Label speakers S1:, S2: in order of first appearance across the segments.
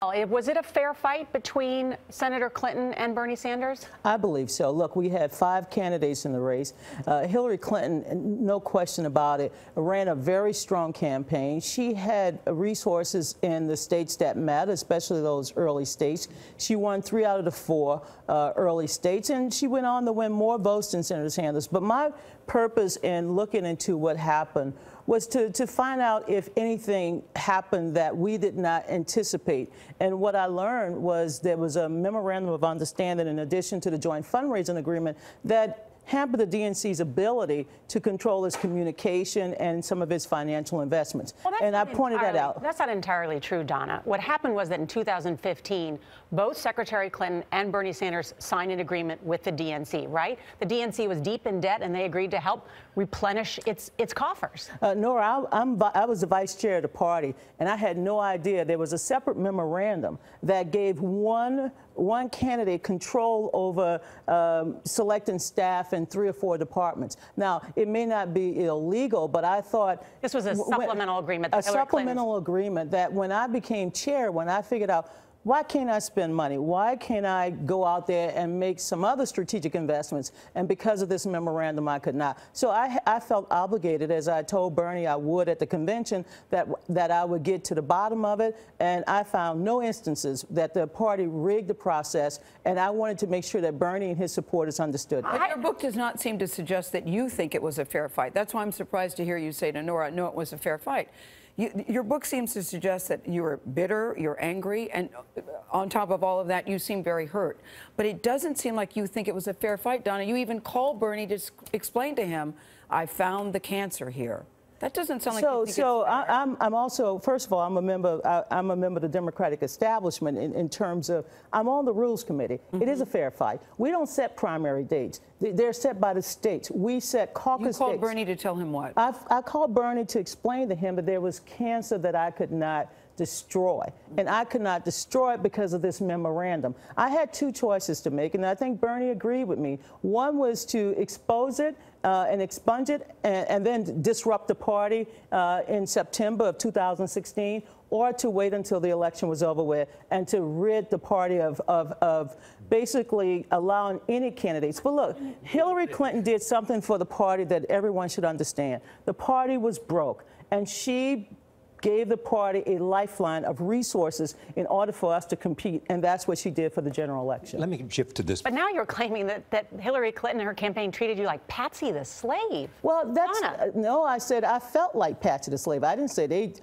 S1: Was it a fair fight between Senator Clinton and Bernie Sanders?
S2: I believe so. Look, we had 5 candidates in the race. Hillary Clinton, no question about it, ran a very strong campaign. She had resources in the states that matter, especially those early states. She won 3 out of the 4 early states, and she went on to win more votes than Senator Sanders. But my purpose in looking into what happened was to find out if anything happened that we did not anticipate. And what I learned was there was a memorandum of understanding in addition to the joint fundraising agreement that hampered the DNC's ability to control its communication and some of its financial investments.
S1: Well,
S2: and I pointed that out.
S1: That's not entirely true, Donna. What happened was that in 2015, both Secretary Clinton and Bernie Sanders signed an agreement with the DNC, right? The DNC was deep in debt, and they agreed to help replenish its coffers.
S2: Nora, I was the vice chair of the party, and I had no idea there was a separate memorandum that gave one candidate control over selecting staff in 3 or 4 departments. Now, it may not be illegal, but I thought
S1: this was a supplemental agreement.
S2: A supplemental agreement that when I became chair, when I figured out, why can't I spend money? Why can't I go out there and make some other strategic investments? And because of this memorandum, I could not. So I felt obligated, as I told Bernie I would at the convention, that I would get to the bottom of it. And I found no instances that the party rigged the process. And I wanted to make sure that Bernie and his supporters understood.
S3: But your book does not seem to suggest that you think it was a fair fight. That's why I'm surprised to hear you say to Nora, no, it was a fair fight. Your book seems to suggest that you're bitter, you're angry, and on top of all of that, you seem very hurt. But it doesn't seem like you think it was a fair fight, Donna. You even called Bernie to explain to him, I found the cancer here. That doesn't sound like you think it's fair.
S2: I'm also, first of all, I'm a member of the Democratic establishment in terms of, I'm on the Rules Committee. It is a fair fight. We don't set primary dates. They're set by the states. We set caucus dates.
S3: You called Bernie to tell him what?
S2: I called Bernie to explain to him that there was cancer that I could not destroy. And I could not destroy it because of this memorandum. I had 2 choices to make, and I think Bernie agreed with me. One was to expose it and expunge it and then disrupt the party in September of 2016, or to wait until the election was over with and to rid the party of basically allowing any candidates. But look, Hillary Clinton did something for the party that everyone should understand. The party was broke, and she gave the party a lifeline of resources in order for us to compete, and that's what she did for the general election.
S4: Let me shift to this.
S1: But now you're claiming that Hillary Clinton and her campaign treated you like Patsy the slave.
S2: Well, that's no. I said I felt like Patsy the slave. I didn't say they.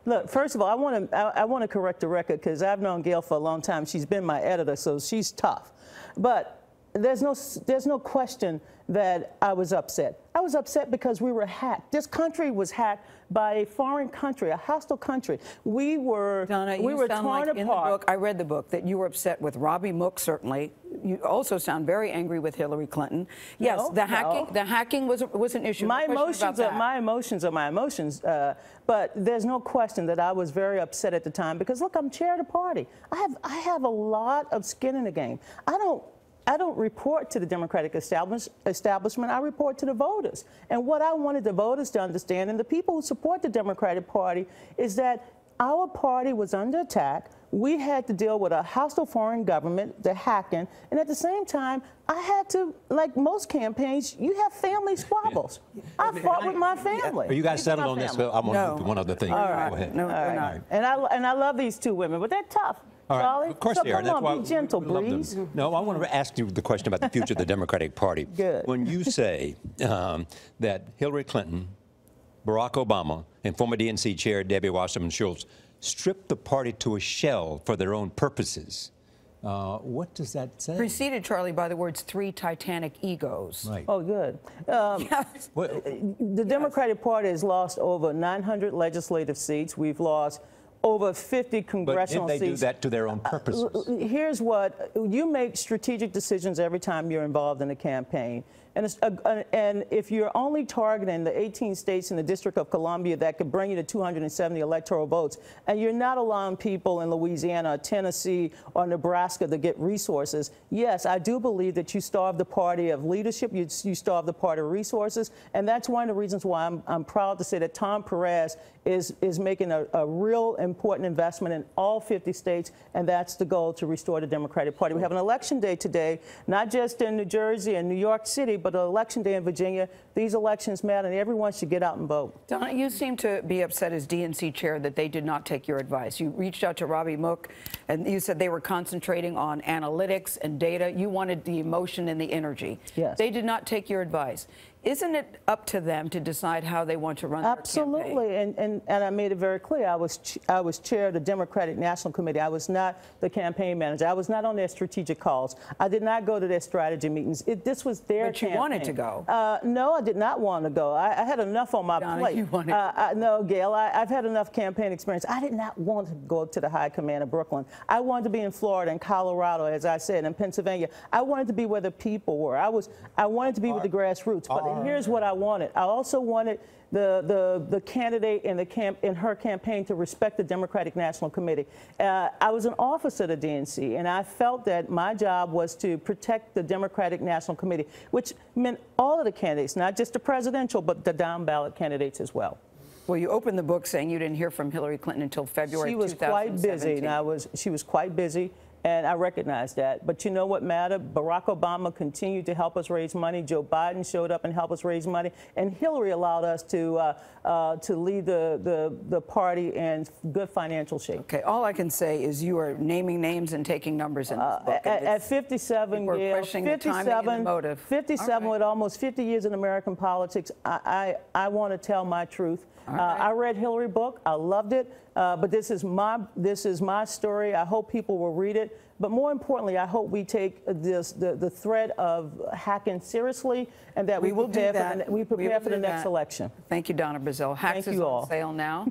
S2: Look, first of all, I want to correct the record because I've known Gail for a long time. She's been my editor, so she's tough. But there's no question that I was upset. I was upset because we were hacked. This country was hacked by a foreign country, a hostile country. We were
S3: Donna,
S2: we were torn apart.
S3: In the book, I read the book, that you were upset with Robbie Mook, certainly. You also sound very angry with Hillary Clinton. Yes, the hacking was an issue.
S2: My emotions are my emotions. But there's no question that I was very upset at the time because, look, I'm chair of the party. I have a lot of skin in the game. I don't report to the Democratic establishment. I report to the voters. And what I wanted the voters to understand, and the people who support the Democratic Party, is that our party was under attack. We had to deal with a hostile foreign government, the hacking, and at the same time, I had to, like most campaigns, you have family squabbles. I fought with my family.
S4: You guys settled on this. I'm going to move to one other thing.
S2: All right.
S4: Go ahead.
S3: No, we're not.
S2: And I love these 2 women, but they're tough.
S4: All right.
S2: Charlie?
S4: Of course
S2: so
S4: they are.
S2: Come on, be gentle, Breeze.
S4: No, I want to ask you the question about the future of the Democratic Party.
S2: Good.
S4: When you say that Hillary Clinton, Barack Obama, and former DNC chair Debbie Wasserman Schultz stripped the party to a shell for their own purposes, what does that say?
S3: Preceded, Charlie, by the words 3 Titanic egos.
S4: Right.
S2: Oh, good. The Democratic Party has lost over 900 legislative seats. We've lost over 50 congressional seats.
S4: But did they do that to their own purposes?
S2: Here's what, you make strategic decisions every time you're involved in a campaign. And if you're only targeting the 18 states in the District of Columbia that could bring you to 270 electoral votes, and you're not allowing people in Louisiana, or Tennessee, or Nebraska to get resources, yes, I do believe that you starve the party of leadership, you starve the party of resources, and that's one of the reasons why I'm proud to say that Tom Perez is making a real important important investment in all 50 states, and that's the goal, to restore the Democratic Party. We have an election day today, not just in New Jersey and New York City, but an election day in Virginia. These elections matter, and everyone should get out and vote.
S3: Donna, you seem to be upset as DNC chair that they did not take your advice. You reached out to Robbie Mook, and you said they were concentrating on analytics and data. You wanted the emotion and the energy.
S2: Yes.
S3: They did not take your advice. Isn't it up to them to decide how they want to run their campaign?
S2: Absolutely, and I made it very clear. I was chair of the Democratic National Committee. I was not the campaign manager. I was not on their strategic calls. I did not go to their strategy meetings. This was their campaign.
S3: But you wanted to go.
S2: No, I did not want to go. I had enough on my
S3: Donna,
S2: plate.
S3: you wanted
S2: no, Gail, I've had enough campaign experience. I did not want to go to the high command of Brooklyn. I wanted to be in Florida and Colorado, as I said, in Pennsylvania. I wanted to be where the people were. I wanted to be with the grassroots. But here's what I wanted. I also wanted the candidate in her campaign to respect the Democratic National Committee. I was an officer of the DNC, and I felt that my job was to protect the Democratic National Committee, which meant all of the candidates, not just the presidential, but the down-ballot candidates as well.
S3: Well, you opened the book saying you didn't hear from Hillary Clinton until February 2017.
S2: She was quite busy, and she was quite busy. And I recognize that. But you know what mattered? Barack Obama continued to help us raise money. Joe Biden showed up and helped us raise money. And Hillary allowed us to lead the party in good financial shape.
S3: Okay, all I can say is you are naming names and taking numbers in this book.
S2: At 57,
S3: we're
S2: Gail,
S3: questioning the timing and the motive.
S2: 57 with almost 50 years in American politics, I want to tell my truth. I read Hillary's book. I loved it. But this is my story. I hope people will read it. But more importantly, I hope we take the threat of hacking seriously, and that we prepare for the next election.
S3: Thank you, Donna Brazile. Hacks is on sale now.